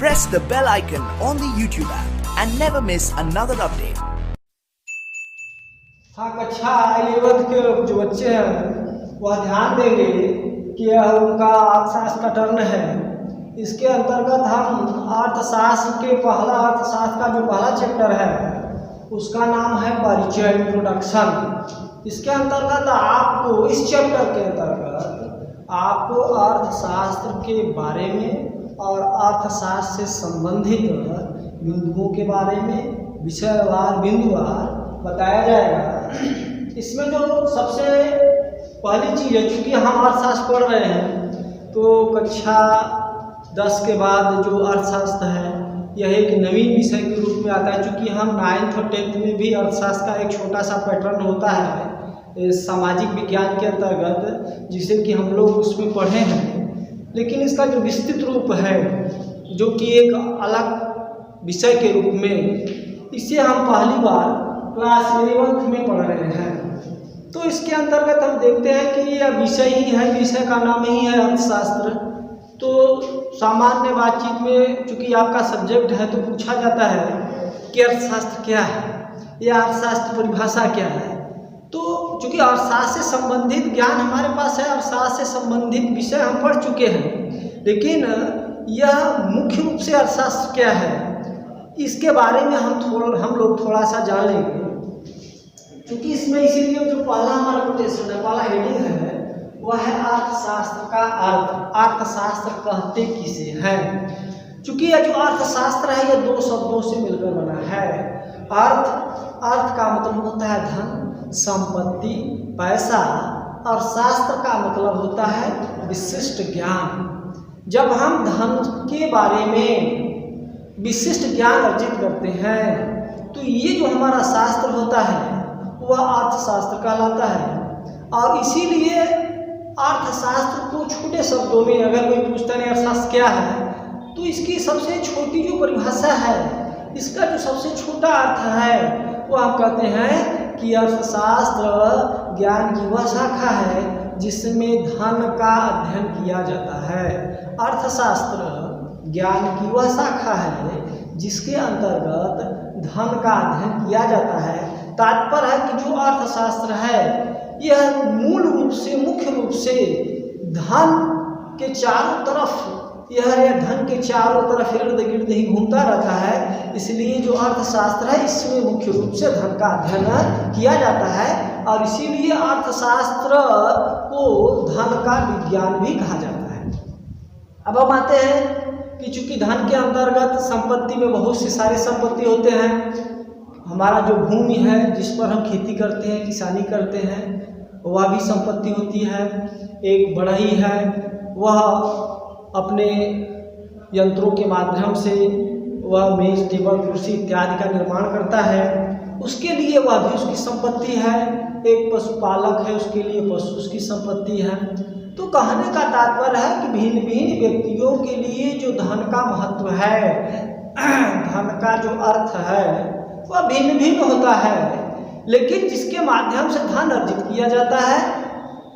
press the bell icon on the YouTube app and never miss another update. हाँ, कक्षा 11 के जो बच्चे हैं वह ध्यान देंगे कि यह उनका अर्थशास्त्र का टर्न है। इसके अंतर्गत हम अर्थशास्त्र के अर्थशास्त्र का जो पहला चैप्टर है उसका नाम है परिचय, इंट्रोडक्शन। इसके अंतर्गत आपको इस चैप्टर के अंतर्गत आपको अर्थशास्त्र के बारे में और अर्थशास्त्र से संबंधित बिंदुओं के बारे में विषयवार बिंदुवार बताया जाएगा। इसमें जो सबसे पहली चीज़ है, चूँकि हम अर्थशास्त्र पढ़ रहे हैं तो कक्षा 10 के बाद जो अर्थशास्त्र है यह एक नवीन विषय के रूप में आता है। चूँकि हम 9th और 10th में भी अर्थशास्त्र का एक छोटा सा पैटर्न होता है सामाजिक विज्ञान के अंतर्गत, जिसे कि हम लोग उसमें पढ़े हैं, लेकिन इसका जो विस्तृत रूप है जो कि एक अलग विषय के रूप में, इसे हम पहली बार क्लास 11th में पढ़ रहे हैं। तो इसके अंतर्गत हम देखते हैं कि यह विषय ही है, विषय का नाम ही है अर्थशास्त्र। तो सामान्य बातचीत में चूँकि आपका सब्जेक्ट है तो पूछा जाता है कि अर्थशास्त्र क्या है या अर्थशास्त्र परिभाषा क्या है। तो चूँकि अर्थशास्त्र से संबंधित ज्ञान हमारे पास है, अर्थशास्त्र से संबंधित विषय हम पढ़ चुके हैं, लेकिन यह मुख्य रूप से अर्थशास्त्र क्या है इसके बारे में हम लोग थोड़ा सा जान लेंगे। क्योंकि इसमें इसीलिए जो पहला हमारा कोटेशन है, पहला हेडिंग है, वह है अर्थशास्त्र का अर्थ। अर्थशास्त्र कहते किसे हैं? चूँकि यह जो अर्थशास्त्र है यह दो शब्दों से मिलकर बना है। अर्थ का मतलब होता है धन, संपत्ति, पैसा, और शास्त्र का मतलब होता है विशिष्ट ज्ञान। जब हम धन के बारे में विशिष्ट ज्ञान अर्जित करते हैं तो ये जो हमारा शास्त्र होता है वह अर्थशास्त्र कहलाता है। और इसीलिए अर्थशास्त्र को छोटे शब्दों में अगर कोई पूछता है अर्थशास्त्र क्या है तो इसकी सबसे छोटी जो परिभाषा है, इसका जो सबसे छोटा अर्थ है वो हम कहते हैं कि अर्थशास्त्र ज्ञान की वह शाखा है जिसमें धन का अध्ययन किया जाता है। अर्थशास्त्र ज्ञान की वह शाखा है जिसके अंतर्गत धन का अध्ययन किया जाता है। तात्पर्य है कि जो अर्थशास्त्र है यह मूल रूप से मुख्य रूप से धन के चारों तरफ, यह धन के चारों तरफ इर्द गिर्द ही घूमता रहता है। इसलिए जो अर्थशास्त्र है इसमें मुख्य रूप से धन का अध्ययन किया जाता है और इसीलिए अर्थशास्त्र को धन का विज्ञान भी कहा जाता है। अब हम आते हैं कि चूँकि धन के अंतर्गत संपत्ति में बहुत से सारे संपत्ति होते हैं। हमारा जो भूमि है जिस पर हम खेती करते हैं, किसानी करते हैं, वह भी संपत्ति होती है। एक बढ़ई है, वह अपने यंत्रों के माध्यम से वह मेज, टेबल, कुर्सी इत्यादि का निर्माण करता है, उसके लिए वह भी उसकी संपत्ति है। एक पशुपालक है, उसके लिए पशु उसकी संपत्ति है। तो कहने का तात्पर्य है कि भिन्न भिन्न व्यक्तियों के लिए जो धन का महत्व है, धन का जो अर्थ है वह भिन्न भिन्न होता है, लेकिन जिसके माध्यम से धन अर्जित किया जाता है,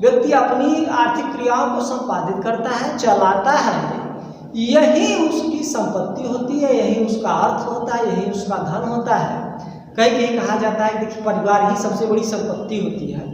व्यक्ति अपनी आर्थिक क्रियाओं को संपादित करता है, चलाता है, यही उसकी संपत्ति होती है, यही उसका अर्थ होता है, यही उसका धन होता है। कहीं कहा जाता है कि परिवार ही सबसे बड़ी संपत्ति होती है।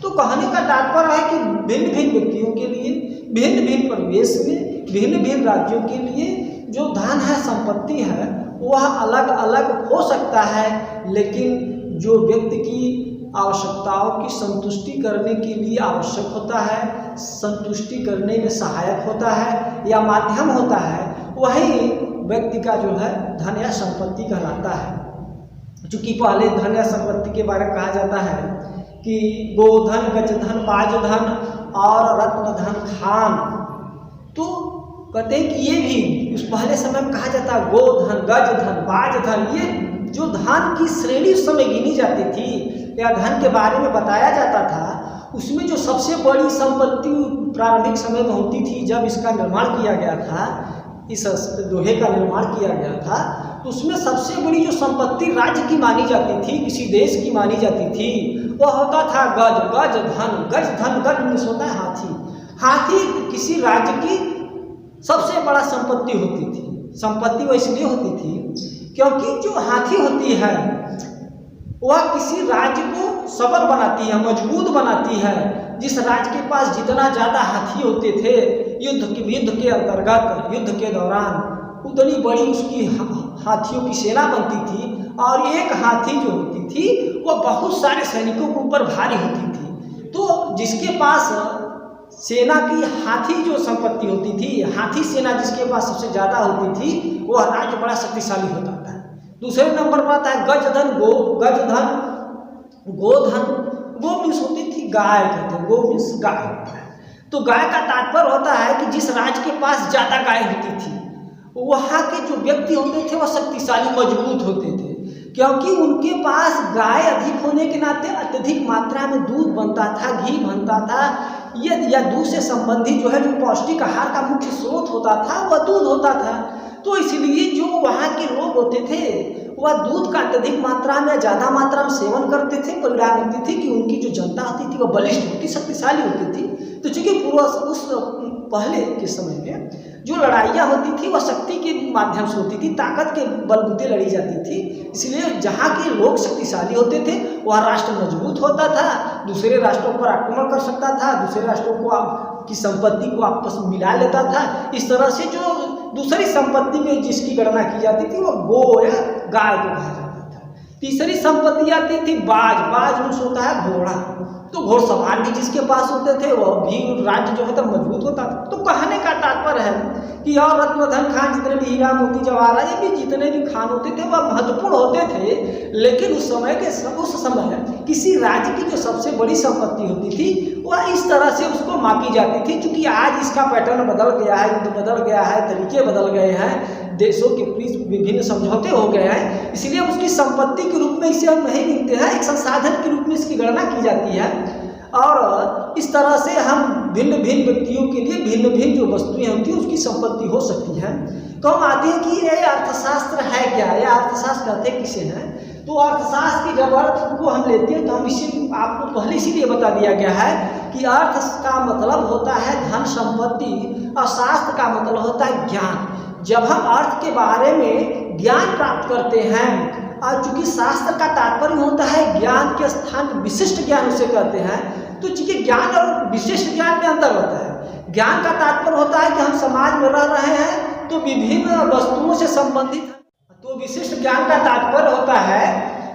तो कहने का तात्पर्य है कि भिन्न भिन्न व्यक्तियों के लिए, भिन्न भिन्न परिवेश में, भिन्न भिन्न राज्यों के लिए जो धन है, संपत्ति है, वह अलग अलग हो सकता है, लेकिन जो व्यक्ति की आवश्यकताओं की संतुष्टि करने के लिए आवश्यक होता है, संतुष्टि करने में सहायक होता है या माध्यम होता है, वही व्यक्ति का जो है धन या संपत्ति कहलाता है। चूँकि पहले धन या संपत्ति के बारे में कहा जाता है कि गोधन, गजधन, बाजधन और रत्नधन खान। तो कहते हैं कि ये भी उस पहले समय में कहा जाता है गोधन, गजधन, बाजधन, ये जो धन की श्रेणी उस समय गिनी जाती थी या धन के बारे में बताया जाता था, उसमें जो सबसे बड़ी संपत्ति प्रारंभिक समय में होती थी जब इसका निर्माण किया गया था, इस दोहे का निर्माण किया गया था, तो उसमें सबसे बड़ी जो संपत्ति राज्य की मानी जाती थी, किसी देश की मानी जाती थी, वह होता था गज, गज धन। गज धन, गज मीन्स होता है हाथी। हाथी किसी राज्य की सबसे बड़ा संपत्ति होती थी, संपत्ति वो इसलिए होती थी क्योंकि जो हाथी होती है वह किसी राज्य को सबल बनाती है, मजबूत बनाती है। जिस राज्य के पास जितना ज़्यादा हाथी होते थे युद्ध के अंतर्गत, युद्ध के दौरान उतनी बड़ी उसकी हाथियों की सेना बनती थी और एक हाथी जो होती थी वह बहुत सारे सैनिकों के ऊपर भारी होती थी। तो जिसके पास सेना की हाथी जो संपत्ति होती थी, हाथी सेना जिसके पास सबसे ज़्यादा होती थी वह राज्य बड़ा शक्तिशाली होता था। दूसरे नंबर पर आता है गजधन। गोधन, गो मीन्स होती थी गाय, कहते हैं गो मीन्स गाय होता है। तो गाय का तात्पर्य होता है कि जिस राज्य के पास ज़्यादा गाय होती थी वहाँ के जो व्यक्ति होते थे वह शक्तिशाली मजबूत होते थे, क्योंकि उनके पास गाय अधिक होने के नाते अत्यधिक मात्रा में दूध बनता था, घी बनता था, या दूध से संबंधित जो है जो पौष्टिक आहार का मुख्य स्रोत होता था वह दूध होता था। तो इसलिए जो वहाँ के लोग होते थे वह दूध का अत्यधिक मात्रा में, ज़्यादा मात्रा में सेवन करते थे। परिणाम होती थी कि उनकी जो जनता होती थी वह बलिष्ठ होती, शक्तिशाली होती थी। तो चूँकि उस पहले के समय में जो लड़ाइयाँ होती थी वह शक्ति के माध्यम से होती थी, ताकत के बलबूते लड़ी जाती थी। इसलिए जहाँ के लोग शक्तिशाली होते थे वह राष्ट्र मजबूत होता था, दूसरे राष्ट्रों पर आक्रमण कर सकता था, दूसरे राष्ट्रों को की संपत्ति को आपस में मिला लेता था। इस तरह से जो दूसरी संपत्ति में जिसकी गणना की जाती थी वह गो या गाय को कहा जाता था। तीसरी संपत्ति आती थी बाज मीन्स होता है घोड़ा। तो घोड़सवार भी जिसके पास होते थे वह भी राज्य जो है मजबूत होता था। तो कहने का तात्पर्य है कि और रत्न धन खान जितने भी हीरा मोती जवाहरात, ये भी जितने भी खान होते थे वह महत्वपूर्ण होते थे, लेकिन उस समय किसी राज्य की जो सबसे बड़ी संपत्ति होती थी वह इस तरह से उसको मापी जाती थी। क्योंकि आज इसका पैटर्न बदल गया है, युद्ध बदल गया है, तरीके बदल गए हैं, देशों के बीच विभिन्न समझौते हो गए हैं, इसलिए उसकी संपत्ति के रूप में इसे हम नहीं गिनते हैं, एक संसाधन के रूप में इसकी गणना की जाती है। और इस तरह से हम भिन्न भिन्न व्यक्तियों के लिए भिन्न भिन्न जो वस्तुएं होती हैं उसकी संपत्ति हो सकती है। तो हम आते हैं कि ये अर्थशास्त्र है क्या, या अर्थशास्त्र कहते किसे हैं। तो अर्थशास्त्र की जब अर्थ को हम लेते हैं तो हम इसी आपको पहले इसीलिए बता दिया गया है कि अर्थ का मतलब होता है धन संपत्ति और शास्त्र का मतलब होता है ज्ञान। जब हम अर्थ के बारे में ज्ञान प्राप्त करते हैं, और चूंकि शास्त्र का तात्पर्य होता है ज्ञान के स्थान विशिष्ट ज्ञान उसे कहते हैं, तो चूंकि ज्ञान और विशिष्ट ज्ञान में अंतर होता है। ज्ञान का तात्पर्य होता है कि हम समाज में रह रहे हैं तो विभिन्न वस्तुओं से संबंधित है। तो विशिष्ट ज्ञान का तात्पर्य होता है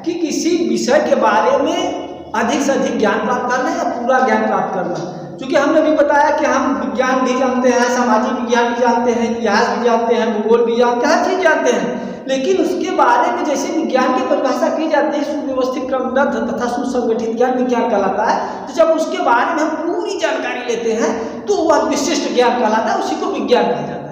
कि किसी विषय के बारे में अधिक से अधिक ज्ञान प्राप्त करना या पूरा ज्ञान प्राप्त करना। क्योंकि हमने भी बताया कि हम विज्ञान भी जानते हैं, सामाजिक विज्ञान भी जानते हैं, इतिहास भी जानते हैं, भूगोल भी जानते हैं, हर चीज़ जानते हैं, लेकिन उसके बारे में जैसे विज्ञान की परिभाषा की जाती है सुव्यवस्थित क्रमबद्ध तथा सुसंगठित ज्ञान विज्ञान कहलाता है। तो जब उसके बारे में हम पूरी जानकारी लेते हैं तो वह विशिष्ट ज्ञान कहलाता है, उसी को विज्ञान कहा जाता है।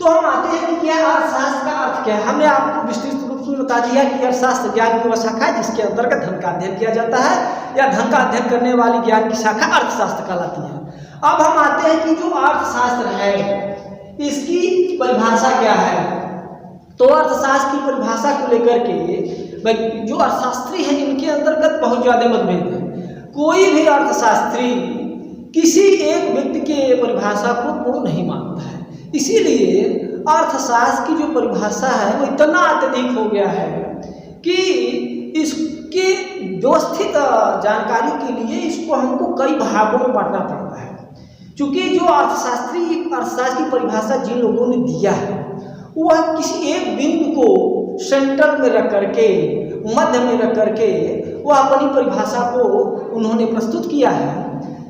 तो हम आते हैं कि क्या अर्थशास्त्र का अर्थ क्या है। हमने आपको विस्तृत रूप से बता दिया कि अर्थशास्त्र ज्ञान की वह शाखा है जिसके अंतर्गत धन का अध्ययन किया जाता है, या धन का अध्ययन करने वाली ज्ञान की शाखा अर्थशास्त्र कहलाती है। अब हम आते हैं कि जो अर्थशास्त्र है इसकी परिभाषा क्या है। तो अर्थशास्त्र की परिभाषा को लेकर के जो अर्थशास्त्री हैं इनके अंतर्गत बहुत ज़्यादा मतभेद है। कोई भी अर्थशास्त्री किसी एक व्यक्ति के परिभाषा को पूर्ण नहीं मानता है। इसीलिए अर्थशास्त्र की जो परिभाषा है वो इतना अत्यधिक हो गया है कि इसके व्यवस्थित जानकारी के लिए इसको हमको कई भागों में बांटना पड़ता है। क्योंकि जो अर्थशास्त्र की परिभाषा जिन लोगों ने दिया है वह किसी एक बिंदु को सेंटर में रख करके, मध्य में रख करके वह अपनी परिभाषा को उन्होंने प्रस्तुत किया है।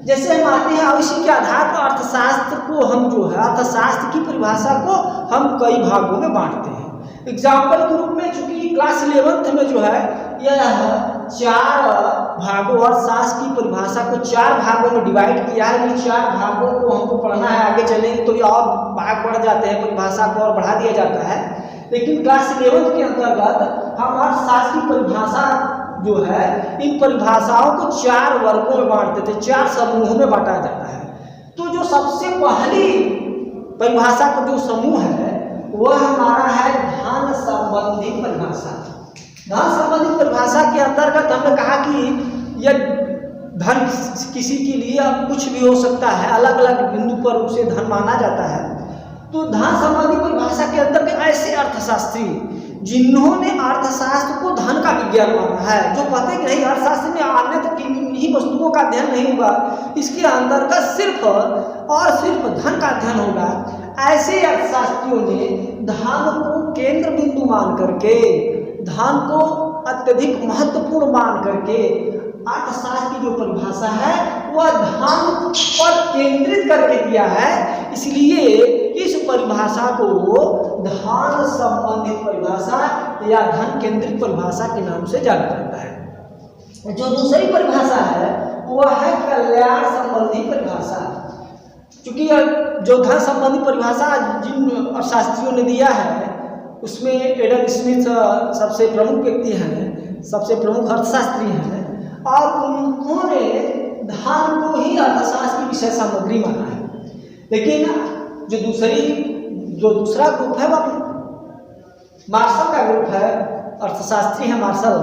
जैसे हम आते हैं इसी के आधार पर अर्थशास्त्र को हम जो है अर्थशास्त्र की परिभाषा को हम कई भागों में बांटते हैं। एग्जाम्पल के रूप में चूंकि क्लास 11th में जो है यह 4 भागों अर्थशास्त्र की परिभाषा को 4 भागों में डिवाइड किया है। इन 4 भागों को हमको पढ़ना है, आगे चलेंगे तो ये और भाग बढ़ जाते हैं, परिभाषा को और बढ़ा दिया जाता है। लेकिन क्लास 11th के अंतर्गत हम अर्थशास्त्र की परिभाषा जो है इन परिभाषाओं को 4 वर्गों में बांटते थे, 4 समूहों में बांटा जाता है। तो जो सबसे पहली परिभाषा का जो समूह है वह हमारा है धन संबंधी परिभाषा। धन संबंधी परिभाषा के अंतर्गत हमने कहा कि यह धन किसी के लिए कुछ भी हो सकता है, अलग अलग बिंदु पर उसे धन माना जाता है। तो धन संबंधी परिभाषा के अंतर्गत ऐसे अर्थशास्त्री जिन्होंने अर्थशास्त्र को धन का विज्ञान माना है, जो कहते हैं कि नहीं अर्थशास्त्र में अन्य किन्हीं वस्तुओं का अध्ययन नहीं होगा, इसके अंतर्गत सिर्फ और सिर्फ धन का अध्ययन होगा, ऐसे अर्थशास्त्रियों ने धन को केंद्र बिंदु मान करके, धन को अत्यधिक महत्वपूर्ण मान करके अर्थशास्त्र की जो परिभाषा है वह धन पर केंद्रित करके दिया है। इसलिए इस परिभाषा को धन संबंधित परिभाषा या धन केंद्रित परिभाषा के नाम से जाना जाता है। जो दूसरी परिभाषा है वह है कल्याण संबंधी परिभाषा। क्योंकि जो धन संबंधी परिभाषा जिन अर्थशास्त्रियों ने दिया है उसमें एडम स्मिथ सबसे प्रमुख व्यक्ति हैं, सबसे प्रमुख अर्थशास्त्री हैं, और उन्होंने धन को ही अर्थशास्त्र की विषय सामग्री माना है। लेकिन जो दूसरा ग्रुप है वह मार्शल का ग्रुप है, अर्थशास्त्री है मार्शल,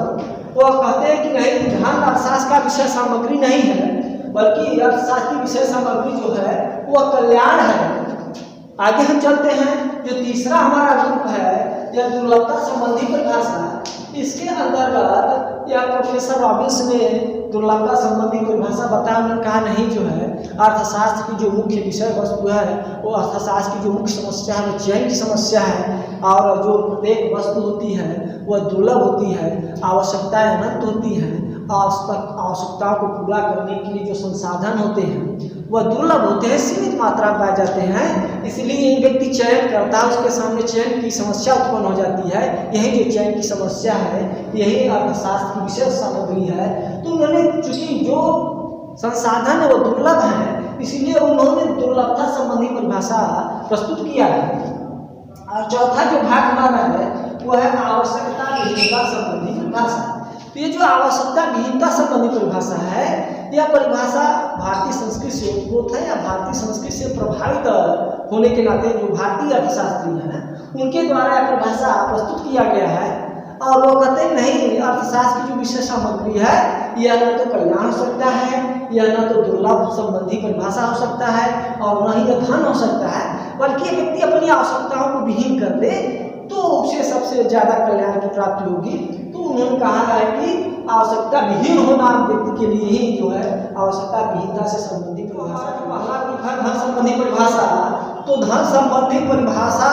वो कहते हैं कि नहीं, धन अर्थशास्त्र का विषय सामग्री नहीं है, बल्कि अर्थशास्त्र की विषय सामग्री जो है वह कल्याण है। आगे हम चलते हैं, जो तीसरा हमारा ग्रुप है या दुर्लभता संबंधी परिभाषा, इसके अंतर्गत या प्रोफेसर रॉबिन्स ने दुर्लभता संबंधी परिभाषा बताया। उन्होंने कहा नहीं, जो है अर्थशास्त्र की जो मुख्य विषय वस्तु है वो अर्थशास्त्र की जो मुख्य समस्या है वो चयन की समस्या है, और जो प्रत्येक वस्तु होती है वह दुर्लभ होती है, आवश्यकताएं अनंत होती हैं, आवश्यकताओं को पूरा करने के लिए जो संसाधन होते हैं वह दुर्लभ होते हैं, सीमित मात्रा में पाए जाते हैं। इसलिए एक व्यक्ति चयन करता है, उसके सामने चयन की समस्या उत्पन्न हो जाती है। यही जो चयन की समस्या है यही अर्थशास्त्र की विशेष सामग्री है। तो उन्होंने चूंकि जो संसाधन है वो दुर्लभ है, इसलिए उन्होंने दुर्लभता संबंधी परिभाषा प्रस्तुत किया है। और चौथा जो भाग हमारा है वह है आवश्यकता विहीनता संबंधी परिभाषा। तो ये जो आवश्यकता विहीनता संबंधी परिभाषा है, यह परिभाषा भारतीय संस्कृति से उत्पन्न है या भारतीय संस्कृति से प्रभावित होने के नाते जो भारतीय अर्थशास्त्री हैं उनके द्वारा यह परिभाषा प्रस्तुत किया गया है। और वो कहते हैं नहीं, अर्थशास्त्र की जो विषय सामग्री है यह न तो कल्याण हो सकता है, यह न तो दुर्लभ संबंधी परिभाषा हो सकता है, और न ही यह धन हो सकता है, बल्कि व्यक्ति अपनी आवश्यकताओं को विहीन कर दे तो उसे सबसे ज्यादा कल्याण की प्राप्ति होगी। तो उन्होंने कहा है कि आवश्यकता विहीन होना व्यक्ति के लिए ही जो है आवश्यकता विहीनता से संबंधित परिभाषा। धन संबंधी परिभाषा, तो धन संबंधी परिभाषा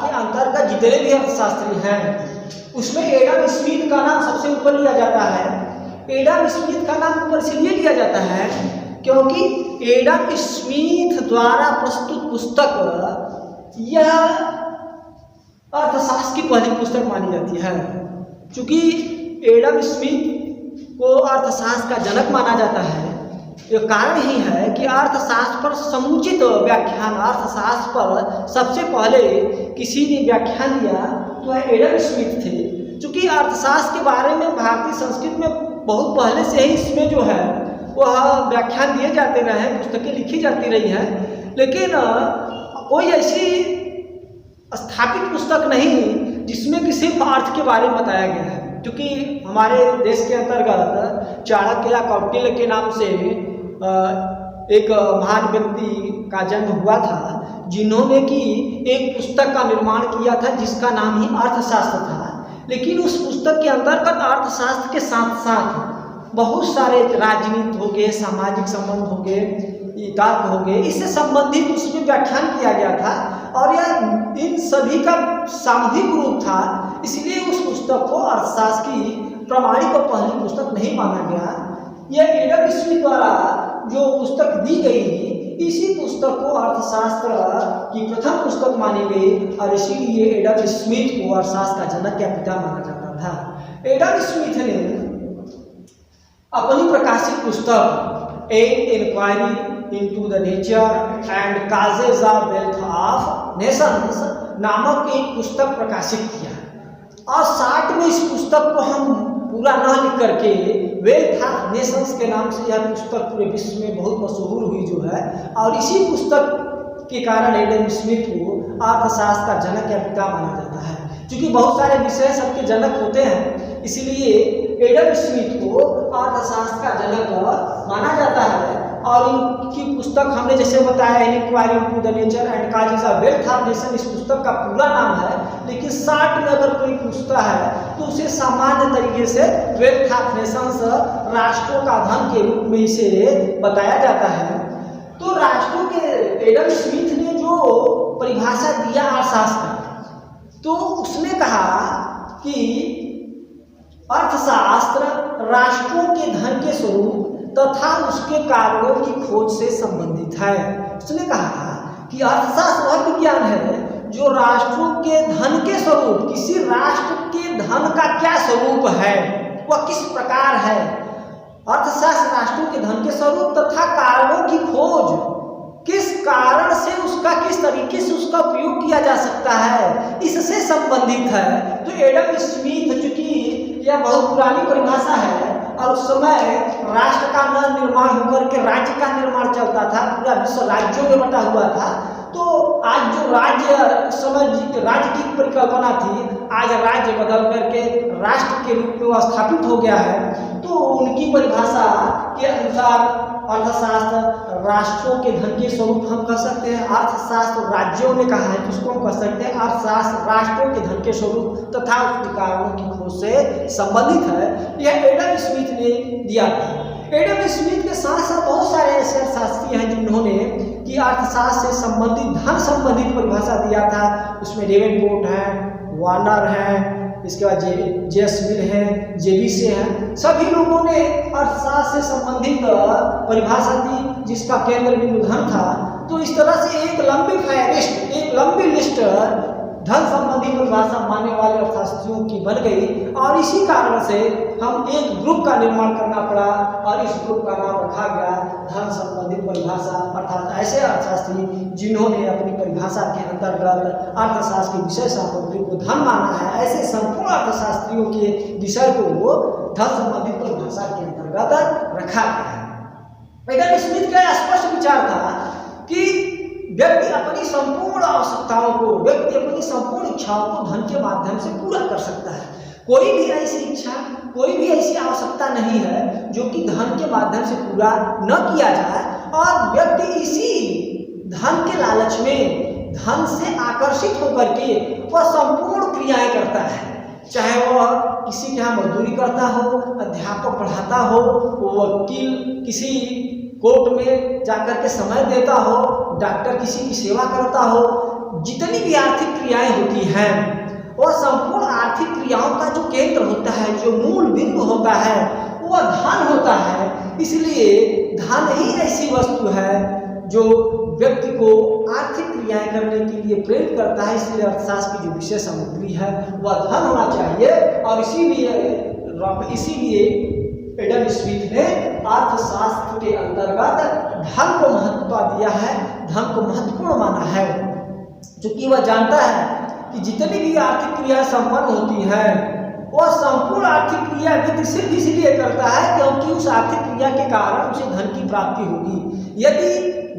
के अंतर्गत जितने भी अर्थशास्त्री हैं उसमें एडम स्मिथ का नाम सबसे ऊपर लिया जाता है। एडम स्मिथ का नाम ऊपर इसलिए लिया जाता है क्योंकि एडम स्मिथ द्वारा प्रस्तुत पुस्तक यह अर्थशास्त्र की पहली पुस्तक मानी जाती है। चूंकि एडम स्मिथ को अर्थशास्त्र का जनक माना जाता है, ये कारण ही है कि अर्थशास्त्र पर समुचित व्याख्यान, अर्थशास्त्र पर सबसे पहले किसी ने व्याख्यान दिया तो वह एडम स्मिथ थे। चूंकि अर्थशास्त्र के बारे में भारतीय संस्कृति में बहुत पहले से ही इसमें जो है वह व्याख्यान दिए जाते रहे हैं, पुस्तकें लिखी जाती रही हैं, लेकिन कोई ऐसी स्थापित पुस्तक नहीं जिसमें कि सिर्फ अर्थ के बारे में बताया गया है। क्योंकि हमारे देश के अंतर्गत चाणक्य या कौटिल्य के नाम से एक महान व्यक्ति का जन्म हुआ था, जिन्होंने कि एक पुस्तक का निर्माण किया था जिसका नाम ही अर्थशास्त्र था। लेकिन उस पुस्तक के अंतर्गत अर्थशास्त्र के साथ साथ बहुत सारे राजनीति हो गए, सामाजिक संबंध हो गए, तर्क हो गए, इससे संबंधित उसमें व्याख्यान किया गया था, और यह इन सभी का सामूहिक रूप था। इसलिए उस पुस्तक को अर्थशास्त्र की प्रमाणिक और पहली पुस्तक नहीं माना गया। यह एडम स्मिथ द्वारा जो पुस्तक दी गई, इसी पुस्तक को अर्थशास्त्र की प्रथम पुस्तक मानी गई, और इसीलिए एडम स्मिथ को अर्थशास्त्र का जनक या पिता माना जाता था। एडम स्मिथ ने अपनी प्रकाशित पुस्तक An Inquiry into the Nature and Causes of Wealth of Nations नामक एक पुस्तक प्रकाशित किया, और 60 में इस पुस्तक को हम पूरा न लिख करके वेल्थ ऑफ नेशंस के नाम से यह पुस्तक पूरे विश्व में बहुत मशहूर हुई जो है। और इसी पुस्तक के कारण एडम स्मिथ को अर्थशास्त्र का जनक या पिता माना जाता है। क्योंकि बहुत सारे विषय सबके जनक होते हैं, इसलिए एडम स्मिथ को अर्थशास्त्र का जनक माना जाता है। और इनकी पुस्तक हमने जैसे बताया Inquiry into the Nature and Causes of Wealth of Nation, इस पुस्तक का पूरा नाम है। लेकिन शॉर्ट में अगर कोई पूछता है तो उसे सामान्य तरीके से वेल्थ ऑफ नेशंस, राष्ट्रों का धन के रूप में इसे बताया जाता है। तो राष्ट्रों के एडम स्मिथ ने जो परिभाषा दिया अर्थशास्त्र, तो उसने कहा कि अर्थशास्त्र राष्ट्रों के धन के स्वरूप तथा उसके कारणों की खोज से संबंधित है। उसने कहा कि अर्थशास्त्र वह विज्ञान है जो राष्ट्रों के धन के स्वरूप, किसी राष्ट्र के धन का क्या स्वरूप है, वह किस प्रकार है, अर्थशास्त्र राष्ट्रों के धन के स्वरूप तथा कारणों की खोज, किस कारण से उसका, किस तरीके से उसका उपयोग किया जा सकता है, इससे संबंधित है। तो एडम स्मिथ, चूंकि यह बहुत पुरानी परिभाषा है और उस समय राष्ट्र का न निर्माण होकर के राज्य का निर्माण चलता था, पूरा विश्व राज्यों में बटा हुआ था। तो आज जो राज्य, उस समय राज्य की परिकल्पना थी, आज राज्य बदल करके राष्ट्र के रूप में स्थापित हो गया है। तो उनकी परिभाषा के अनुसार अर्थशास्त्र राष्ट्रों के धन के स्वरूप हम कह सकते हैं, अर्थशास्त्र राज्यों ने कहा है तो उसको हम कह सकते हैं अर्थशास्त्र राष्ट्रों के धन के स्वरूप तथा उसके कारणों की खोज से संबंधित है। यह एडम स्मिथ ने दिया था। एडम स्मिथ के साथ साथ बहुत सारे ऐसे अर्थशास्त्री हैं जिन्होंने कि अर्थशास्त्र से संबंधित, धन संबंधित परिभाषा दिया था। उसमें डेवेनपोर्ट है, वार्नर है, इसके बाद जेएस मिल है, जेबीसे हैं। सभी लोगों ने अर्थशास्त्र से संबंधित परिभाषा दी जिसका केंद्र बिंदु धन था। तो इस तरह से एक लंबी फहरिस्त, एक लंबी लिस्ट धन संबंधी परिभाषा मानने वाले अर्थशास्त्रियों की बन गई और इसी कारण से हम एक ग्रुप का निर्माण करना पड़ा और इस ग्रुप का नाम रखा गया धन संबंधित परिभाषा। अर्थात ऐसे अर्थशास्त्री जिन्होंने अपनी परिभाषा के अंतर्गत अर्थशास्त्र के विषय सामग्री को धन माना है, ऐसे संपूर्ण अर्थशास्त्रियों के विषय को वो धन संबंधित परिभाषा के अंतर्गत रखा गया है। एडम स्मिथ का स्पष्ट विचार था कि व्यक्ति अपनी संपूर्ण आवश्यकताओं को, व्यक्ति अपनी संपूर्ण इच्छाओं को धन के माध्यम से पूरा कर सकता है। कोई भी ऐसी इच्छा, कोई भी ऐसी आवश्यकता नहीं है जो कि धन के माध्यम से पूरा न किया जाए और व्यक्ति इसी धन के लालच में, धन से आकर्षित होकर के वह संपूर्ण क्रियाएं करता है। चाहे वह किसी के यहाँ मजदूरी करता हो, अध्यापक पढ़ाता हो, वकील किसी कोर्ट में जाकर के समय देता हो, डॉक्टर किसी की सेवा करता हो, जितनी भी आर्थिक क्रियाएं होती हैं वह संपूर्ण आर्थिक क्रियाओं का जो केंद्र होता है, जो मूल बिंदु होता है, वह धन होता है। इसलिए धन ही ऐसी वस्तु है जो व्यक्ति को आर्थिक क्रियाएं करने के लिए प्रेरित करता है। इसलिए अर्थशास्त्र की जो विषय सामग्री है वह धन होना चाहिए और इसीलिए एडम स्मिथ ने अर्थशास्त्र के अंतर्गत धन को महत्व दिया है, धन को महत्वपूर्ण माना है, क्योंकि वह जानता है कि जितनी भी आर्थिक क्रिया संपन्न होती है वह संपूर्ण आर्थिक क्रिया व्यक्ति सिर्फ इसलिए करता है क्योंकि उस आर्थिक क्रिया के कारण उसे धन की प्राप्ति होगी। यदि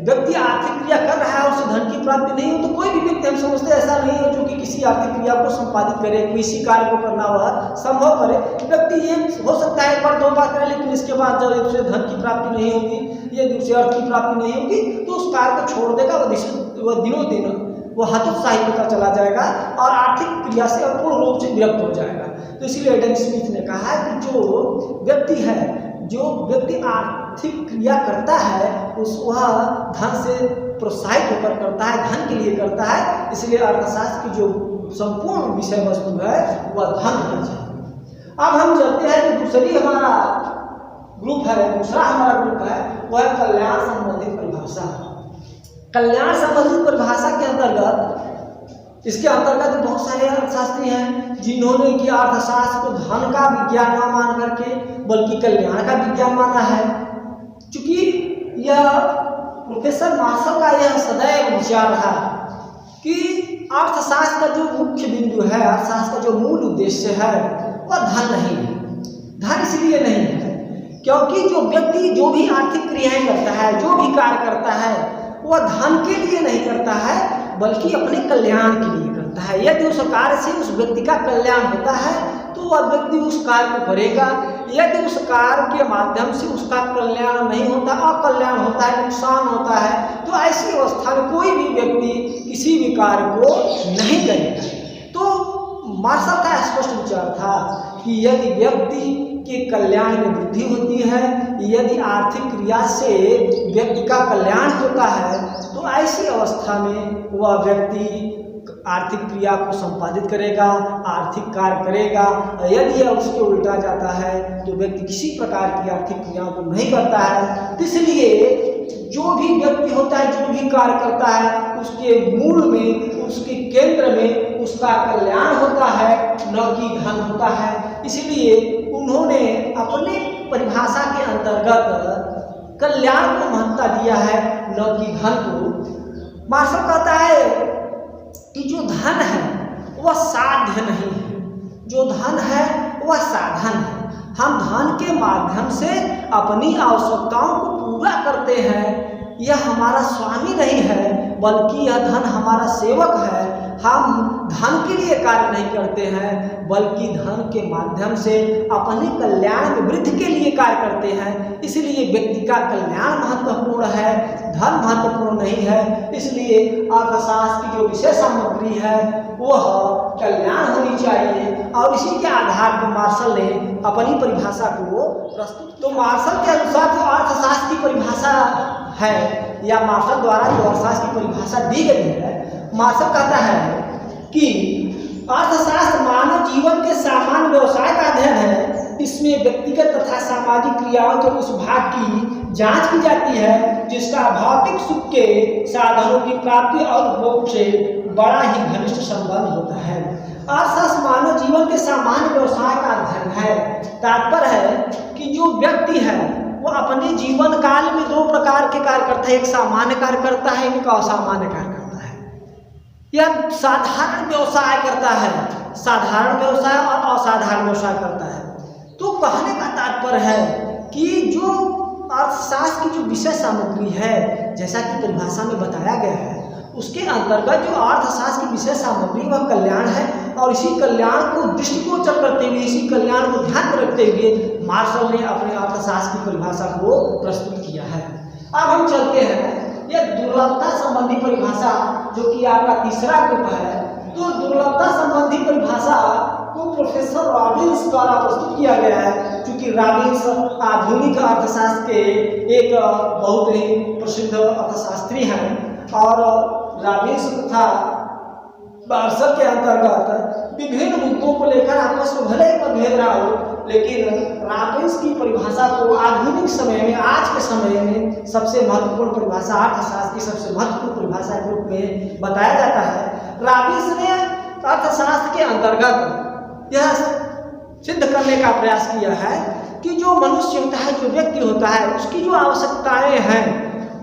व्यक्ति आर्थिक क्रिया कर रहा है और उसे धन की प्राप्ति नहीं हो तो कोई भी व्यक्ति, हम समझते ऐसा नहीं है जो कि किसी आर्थिक क्रिया को संपादित करे, किसी कार्य को करना वह संभव करे। व्यक्ति ये हो सकता है एक बार दो बार करे, लेकिन इसके बाद जब उसे धन की प्राप्ति नहीं होगी, ये दूसरे अर्थ की प्राप्ति नहीं होगी तो उस कार्य को छोड़ देगा, वह दिनों दिन वह हतोत्साहित होता चला जाएगा और आर्थिक क्रिया से पूर्ण रूप से विरक्त हो जाएगा। तो इसलिए एडम स्मिथ ने कहा कि जो व्यक्ति आर्थिक क्रिया करता है वह धन से प्रोत्साहित होकर करता है, धन के लिए करता है। इसलिए अर्थशास्त्र की जो संपूर्ण विषय वस्तु है वह धन होना चाहिए। अब हम चलते हैं कि दूसरा हमारा ग्रुप है वह है कल्याण संबंधित परिभाषा। कल्याण संबंधित परिभाषा के अंतर्गत, इसके अंतर्गत बहुत सारे अर्थशास्त्री हैं जिन्होंने कि अर्थशास्त्र को धन का विज्ञान न मान करके बल्कि कल्याण का विज्ञान माना है। चूंकि यह प्रोफेसर मार्शल का यह सदैव विचार रहा कि अर्थशास्त्र का जो मुख्य बिंदु है, अर्थशास्त्र का जो मूल उद्देश्य है वह धन नहीं है। धन इसलिए नहीं है क्योंकि जो व्यक्ति जो भी आर्थिक क्रियाएं करता है, जो भी कार्य करता है वह धन के लिए नहीं करता है बल्कि अपने कल्याण के लिए करता है। यदि उस कार्य से उस व्यक्ति का कल्याण होता है तो वह व्यक्ति उस कार्य को करेगा। यदि उस कार्य के माध्यम से उसका कल्याण नहीं होता, अकल्याण होता है, नुकसान होता है, तो ऐसी अवस्था में कोई भी व्यक्ति किसी भी कार्य को नहीं करेगा। तो मार्शल का स्पष्ट विचार था कि यदि व्यक्ति के कल्याण में वृद्धि होती है, यदि आर्थिक क्रिया से व्यक्ति का कल्याण होता है, तो ऐसी अवस्था में वह व्यक्ति आर्थिक क्रिया को संपादित करेगा, आर्थिक कार्य करेगा। यदि यह उसके उल्टा जाता है तो व्यक्ति किसी प्रकार की आर्थिक क्रियाओं को नहीं करता है। इसलिए जो भी व्यक्ति होता है, जो भी कार्य करता है, उसके मूल में, उसके केंद्र में उसका कल्याण होता है, न कि धन होता है। इसलिए उन्होंने अपने परिभाषा के अंतर्गत कल्याण को महत्ता दिया है, न कि धन को। मार्शल कहता है कि जो धन है वह साध्य नहीं है, जो धन है वह साधन है। हम धन के माध्यम से अपनी आवश्यकताओं को पूरा करते हैं। यह हमारा स्वामी नहीं है, बल्कि यह धन हमारा सेवक है। हम धन के लिए कार्य नहीं करते हैं, बल्कि धन के माध्यम से अपने कल्याण में वृद्धि के लिए कार्य करते हैं। इसलिए व्यक्ति का कल्याण महत्वपूर्ण है, धन महत्वपूर्ण नहीं है। इसलिए अर्थशास्त्र की जो विषय सामग्री है वह कल्याण होनी चाहिए, और इसी के आधार पर मार्शल ने अपनी परिभाषा को प्रस्तुत। तो मार्शल के अनुसार जो अर्थशास्त्र की परिभाषा है, या मार्शल द्वारा जो अर्थशास्त्र की परिभाषा दी गई है, मार्शल कहता है कि अर्थशास्त्र मानव जीवन के सामान्य व्यवसाय का अध्ययन है। इसमें व्यक्तिगत तथा सामाजिक क्रियाओं के उस भाग की जांच की जाती है जिसका भौतिक सुख के साधनों की प्राप्ति और उपभोग से बड़ा ही घनिष्ठ संबंध होता है। अर्थशास्त्र मानव जीवन के सामान्य व्यवसाय का अध्ययन है। तात्पर्य है कि जो व्यक्ति है वो अपने जीवन काल में दो प्रकार के कार्य करता है, एक सामान्य कार्य करता है, एक असामान्य कार्य करता है। यह साधारण व्यवसाय करता है, साधारण व्यवसाय और असाधारण व्यवसाय करता है। तो कहने का तात्पर्य है कि जो अर्थशास्त्र की जो विषय सामग्री है, जैसा कि परिभाषा में बताया गया है, उसके अंतर्गत जो अर्थशास्त्र की विषय सामग्री वह कल्याण है, और इसी कल्याण को दृष्टिगोचर करते हुए, इसी कल्याण को ध्यान में रखते हुए मार्शल ने अपने अर्थशास्त्र की परिभाषा को प्रस्तुत किया है। अब हम चलते हैं यह दुर्लभता संबंधी परिभाषा, जो कि आपका तीसरा ग्रुप है। तो दुर्लभता संबंधी परिभाषा को प्रोफेसर रॉबिन्स द्वारा प्रस्तुत किया गया है। क्योंकि रॉबिन्स आधुनिक अर्थशास्त्र के एक बहुत ही प्रसिद्ध अर्थशास्त्री हैं, और रॉबिन्स तथा मार्शल के अंतर्गत विभिन्न मुद्दों को लेकर आपस में भले ही मतभेद रहा हो, लेकिन रॉबिन्स की परिभाषा को आधुनिक समय में, आज के समय में सबसे महत्वपूर्ण परिभाषा, अर्थशास्त्र की सबसे महत्वपूर्ण परिभाषा के रूप में बताया जाता है। रॉबिन्स ने अर्थशास्त्र के अंतर्गत यह सिद्ध करने का प्रयास किया है कि जो मनुष्य होता है, जो व्यक्ति होता है, उसकी जो आवश्यकताएं हैं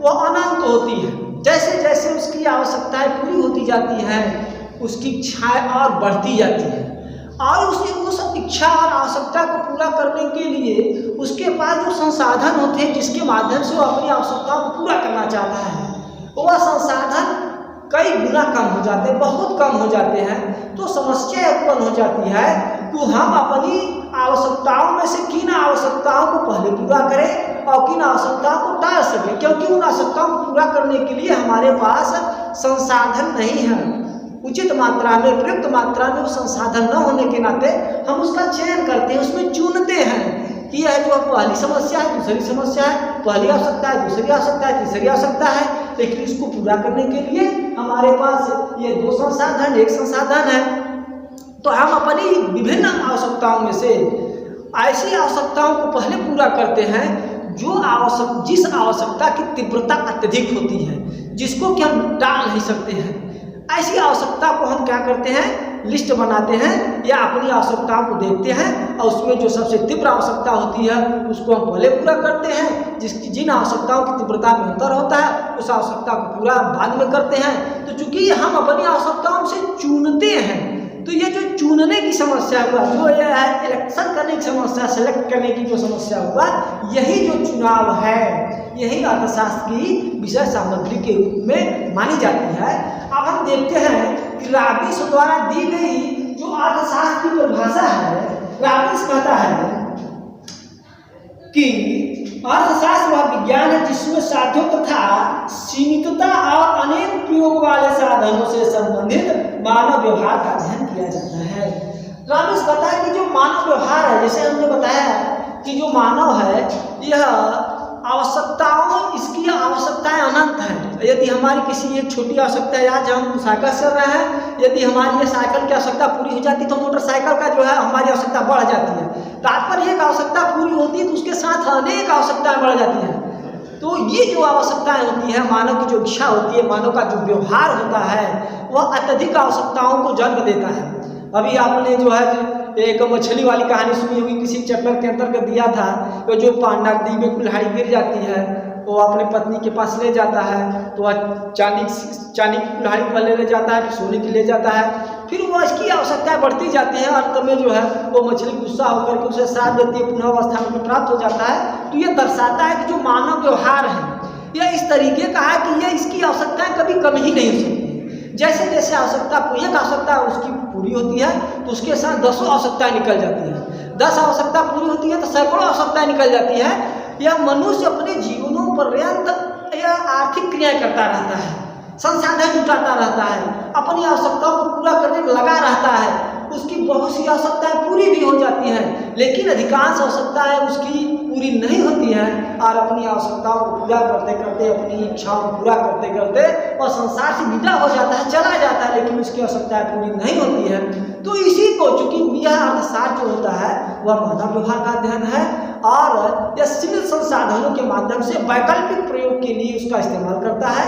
वो अनंत होती है। जैसे जैसे उसकी आवश्यकताएं पूरी होती जाती हैं, उसकी इच्छाएं और बढ़ती जाती है, और उसे उस इच्छा और आवश्यकता को पूरा करने के लिए उसके पास जो संसाधन होते हैं, जिसके माध्यम से वो अपनी आवश्यकताओं को पूरा करना चाहता है, वह संसाधन कई गुना कम हो जाते हैं, बहुत कम हो जाते हैं। तो समस्या उत्पन्न हो जाती है कि हम अपनी आवश्यकताओं में से किन आवश्यकताओं को पहले पूरा करें और किन आवश्यकताओं को टाल सकें, क्योंकि उन आवश्यकताओं को पूरा करने के लिए हमारे पास संसाधन नहीं है। उचित मात्रा में, प्रयुक्त मात्रा में वो संसाधन न होने के नाते हम उसका चयन करते हैं, उसमें चुनते हैं कि यह जो पहली समस्या है, दूसरी समस्या है, पहली आवश्यकता है, दूसरी आवश्यकता है, तीसरी आवश्यकता है, लेकिन इसको पूरा करने के लिए हमारे पास ये दो संसाधन, एक संसाधन है। तो हम अपनी विभिन्न आवश्यकताओं में से ऐसी आवश्यकताओं को पहले पूरा करते हैं जिस आवश्यकता की तीव्रता अत्यधिक होती है, जिसको कि हम टाल नहीं सकते हैं। ऐसी आवश्यकता को हम क्या करते हैं, लिस्ट बनाते हैं या अपनी आवश्यकताओं को देखते हैं, और उसमें जो सबसे तीव्र आवश्यकता होती है उसको हम पहले पूरा करते हैं। जिन आवश्यकताओं की तीव्रता में अंतर होता है उस आवश्यकता को पूरा बाद में करते हैं। तो चूंकि हम अपनी आवश्यकताओं से चुनते हैं, तो ये जो चुनने की समस्या हुआ, जो यह है इलेक्शन करने की समस्या, सेलेक्ट करने की जो समस्या हुआ, यही जो चुनाव है, यही अर्थशास्त्र की विषय सामग्री के रूप में मानी जाती है। अब हम देखते हैं कि रॉबिन्स द्वारा दी गई जो अर्थशास्त्र की परिभाषा है, राबिन्स कहता है कि अर्थशास्त्र वह विज्ञान है जिसमें साध्यों तथा सीमितता और अनेक प्रयोग वाले साधनों से संबंधित मानव व्यवहार का अध्ययन किया जाता है। राबिन्स कहता है कि जो मानव व्यवहार है, जैसे हमने बताया कि जो मानव है यह इसकी आवश्यकताएं अनंत हैं। यदि हमारी किसी एक छोटी आवश्यकता है, आज हम साइकिल चल रहे हैं, यदि हमारी ये साइकिल की आवश्यकता पूरी हो जाती तो मोटरसाइकिल का जो है हमारी आवश्यकता बढ़ जाती है। तात्पर्य एक आवश्यकता पूरी होती है तो उसके साथ अनेक आवश्यकताएं बढ़ जाती हैं। तो ये जो आवश्यकताएं होती है, मानव की जो इच्छा होती है, मानव का जो व्यवहार होता है, वह अत्यधिक आवश्यकताओं को जन्म देता है। अभी आपने जो है एक मछली वाली कहानी सुनी होगी, किसी चैप्टर के अंतर्गत दिया था, तो जो नदी में कुल्हाड़ी गिर जाती है तो अपने पत्नी के पास ले जाता है, तो वह चांदी की कुल्हाड़ी पहले ले जाता है, फिर सोने की ले जाता है, फिर वो इसकी आवश्यकताएं बढ़ती जाती हैं। अंत में जो है वो मछली गुस्सा होकर के उसे साथ देती है, पुनः अवस्था में प्राप्त हो जाता है। तो ये दर्शाता है कि जो मानव व्यवहार है यह इस तरीके का है कि यह इसकी आवश्यकताएं कभी कम ही नहीं हो सकती। जैसे जैसे आवश्यकता एक आवश्यकता उसकी पूरी होती है तो उसके साथ 10 आवश्यकताएं निकल जाती हैं। 10 आवश्यकता पूरी होती है तो सैकड़ों आवश्यकताएं निकल जाती है। यह मनुष्य अपने जीवनों पर्यंत यह आर्थिक क्रियाएं करता रहता है, संसाधन जुटाता रहता है, अपनी आवश्यकताओं को पूरा करने में लगा रहता है। उसकी बहुत सी आवश्यकताएं पूरी भी हो जाती हैं, लेकिन अधिकांश आवश्यकताएं उसकी पूरी नहीं होती हैं और अपनी आवश्यकताओं को पूरा करते करते, अपनी इच्छाओं को पूरा करते करते वह संसार से विदा हो जाता है, चला जाता है, लेकिन उसकी आवश्यकताएं पूरी नहीं होती है। तो इसी को, चूंकि यह अर्थशास्त्र जो होता है वह मानव व्यवहार का अध्ययन है और यह सीमित संसाधनों के माध्यम से वैकल्पिक प्रयोग के लिए उसका इस्तेमाल करता है।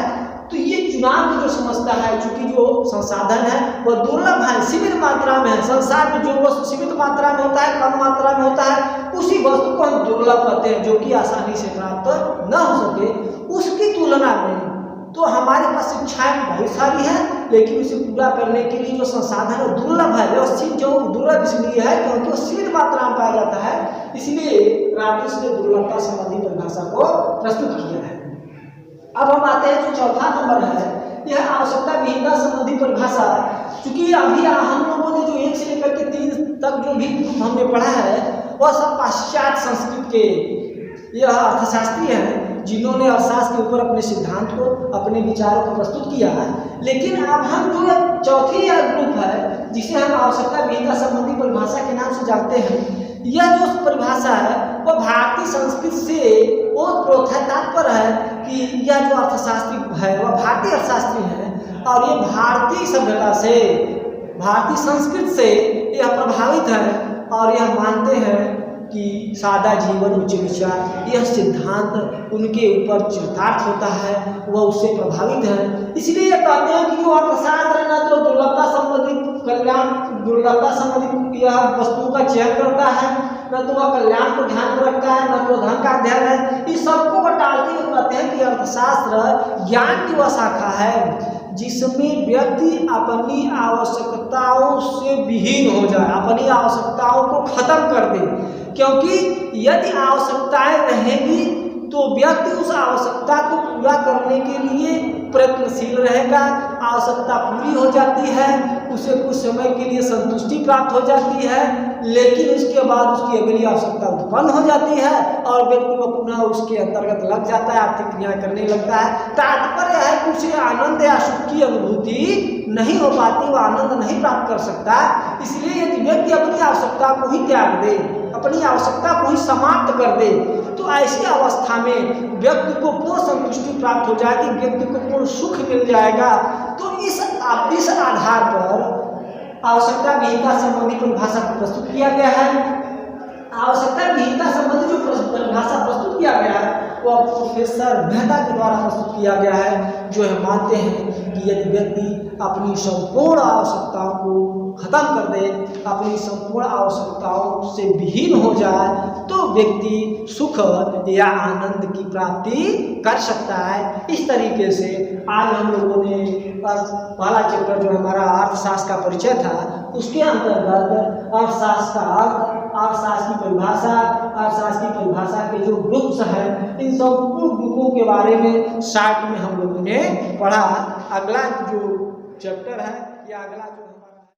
तो ये चुनाव जो समझता है, चूंकि जो संसाधन है वह दुर्लभ है, सीमित मात्रा में है। संसार में जो वस्तु सीमित मात्रा में होता है, कम मात्रा में होता है, उसी वस्तु को हम दुर्लभ कहते हैं, जो कि आसानी से प्राप्त न हो सके। उसकी तुलना में तो हमारे पास इच्छाएं बहुत सारी हैं, लेकिन उसे पूरा करने के लिए जो संसाधन है दुर्लभ है। व्यवस्थित जो दुर्लभ इसलिए है क्योंकि वो सीमित मात्रा में पाया जाता है, इसलिए राबिन्स ने दुर्लभता संबंधी परिभाषा को प्रस्तुत किया है। अब हम आते हैं जो चौथा नंबर है, यह आवश्यकता विहीनता संबंधी परिभाषा। चूंकि अभी हम लोगों ने जो 1 से लेकर के 3 तक जो भी हमने पढ़ा है वह सब पाश्चात्य संस्कृत के यह अर्थशास्त्री हैं जिन्होंने अर्थशास्त्र के ऊपर अपने सिद्धांत को, अपने विचारों को प्रस्तुत किया है। लेकिन अब हम जो चौथी ग्रुप है जिसे हम आवश्यकता विहीनता संबंधी परिभाषा के नाम से जानते हैं, यह जो परिभाषा है वह भारतीय संस्कृत से वो तात्पर्य है कि यह जो अर्थशास्त्री है वह भारतीय अर्थशास्त्री है और ये भारतीय सभ्यता से, भारतीय संस्कृत से यह प्रभावित है और यह मानते हैं कि सादा जीवन उच्च विचार, यह सिद्धांत उनके ऊपर चरितार्थ होता है, वह उससे प्रभावित है। इसलिए ये कहते हैं कि जो अर्थशास्त्र है न तो दुर्लभता संबंधित कल्याण, दुर्लभता संबंधित यह वस्तुओं का चयन करता है, न तो वह कल्याण को ध्यान में रखता है, न तो धन का अध्ययन है। इस सबको वो टालते हुए कहते हैं कि अर्थशास्त्र ज्ञान की वह शाखा है जिसमें व्यक्ति अपनी आवश्यकताओं से विहीन हो जाए, अपनी आवश्यकताओं को खत्म कर दे। क्योंकि यदि आवश्यकताएं रहेंगी तो व्यक्ति उस आवश्यकता को पूरा करने के लिए प्रयत्नशील रहेगा। आवश्यकता पूरी हो जाती है, उसे कुछ समय के लिए संतुष्टि प्राप्त हो जाती है, लेकिन उसके बाद उसकी अगली आवश्यकता उत्पन्न हो जाती है और व्यक्ति को पुनः उसके अंतर्गत लग जाता है, आर्थिक क्रियाएं करने लगता है। तात्पर्य है कि उसे आनंद या सुख की अनुभूति नहीं हो पाती, वह आनंद नहीं प्राप्त कर सकता। इसलिए यदि व्यक्ति अपनी आवश्यकता को ही त्याग दे, अपनी आवश्यकता को ही समाप्त कर दे, तो ऐसी अवस्था में व्यक्ति को पूर्ण संतुष्टि प्राप्त हो जाएगी, व्यक्ति को पूर्ण सुख मिल जाएगा। तो इस आधार पर आवश्यकता विहीनता संबंधी परिभाषा को प्रस्तुत किया गया है। आवश्यकता विहीनता संबंधी जो परिभाषा प्रस्तुत किया गया है वह प्रोफेसर मेहता के द्वारा प्रस्तुत किया गया है, जो है मानते हैं कि यदि व्यक्ति अपनी संपूर्ण आवश्यकताओं को खत्म कर दे, अपनी संपूर्ण आवश्यकताओं से विहीन हो जाए, तो व्यक्ति सुख या आनंद की प्राप्ति कर सकता है। इस तरीके से आज हम लोगों ने पहला चैप्टर जो हमारा अर्थशास्त्र का परिचय था उसके अंतर्गत अर्थशास्त्र का अर्थ, अर्थशास्त्र की परिभाषा, अर्थशास्त्र की परिभाषा के जो ग्रुप्स हैं, इन सब ग्रुपों के बारे में शार्ट में हम लोगों ने पढ़ा। अगला जो चैप्टर है या अगला जो